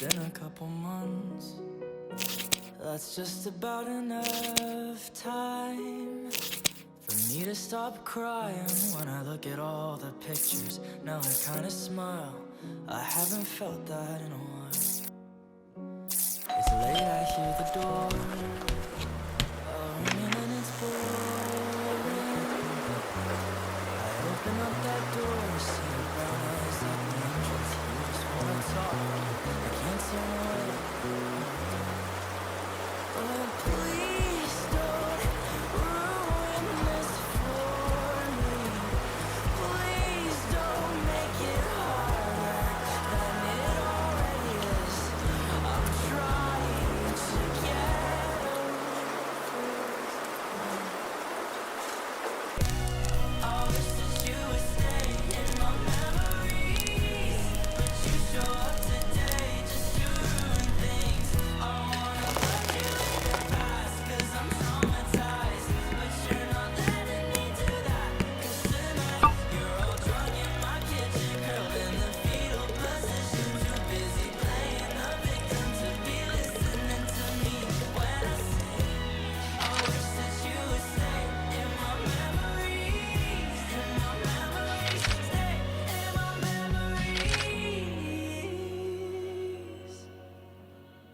been a couple months. That's just about enough time for me to stop crying when I look at all the pictures. Now I kinda smile, I haven't felt that in a